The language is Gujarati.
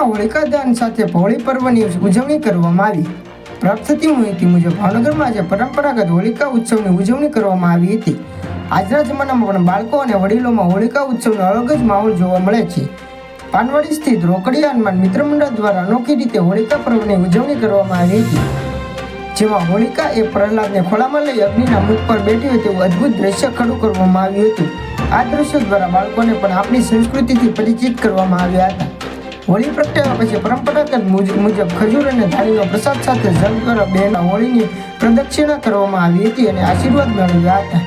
ભાવનગરમાં હોળિકા દહન સાથે હોળી પર્વની ઉજવણી કરવામાં આવી। પ્રાપ્ત થતી માહિતી મુજબ ભાવનગરમાં આજે પરંપરાગત હોળિકા ઉત્સવની ઉજવણી કરવામાં આવી હતી। આજના જમાનામાં પણ બાળકો અને વડીલોમાં હોળિકા ઉત્સવનો અલગ જ માહોલ જોવા મળે છે। પાનવાડી સ્થિત રોકડિયા હનુમાન મિત્ર મંડળ દ્વારા અનોખી રીતે હોળિકા પર્વની ઉજવણી કરવામાં આવી હતી, જેમાં હોળિકા એ પ્રહલાદને ખોળામાં લઈ અગ્નિના મુખ પર બેઠી હોય તેવું અદ્ભુત દ્રશ્ય ખડું કરવામાં આવ્યું હતું। આ દ્રશ્યો દ્વારા બાળકોને પણ આપણી સંસ્કૃતિથી પરિચિત કરવામાં આવ્યા હતા। હોળી પ્રગટાવ્યા પછી પરંપરાગત મુજબ ખજૂર અને ધાણીનો પ્રસાદ સાથે જળ દ્વારા બહેન હોળીની પ્રદક્ષિણા કરવામાં આવી હતી અને આશીર્વાદ મેળવ્યા હતા।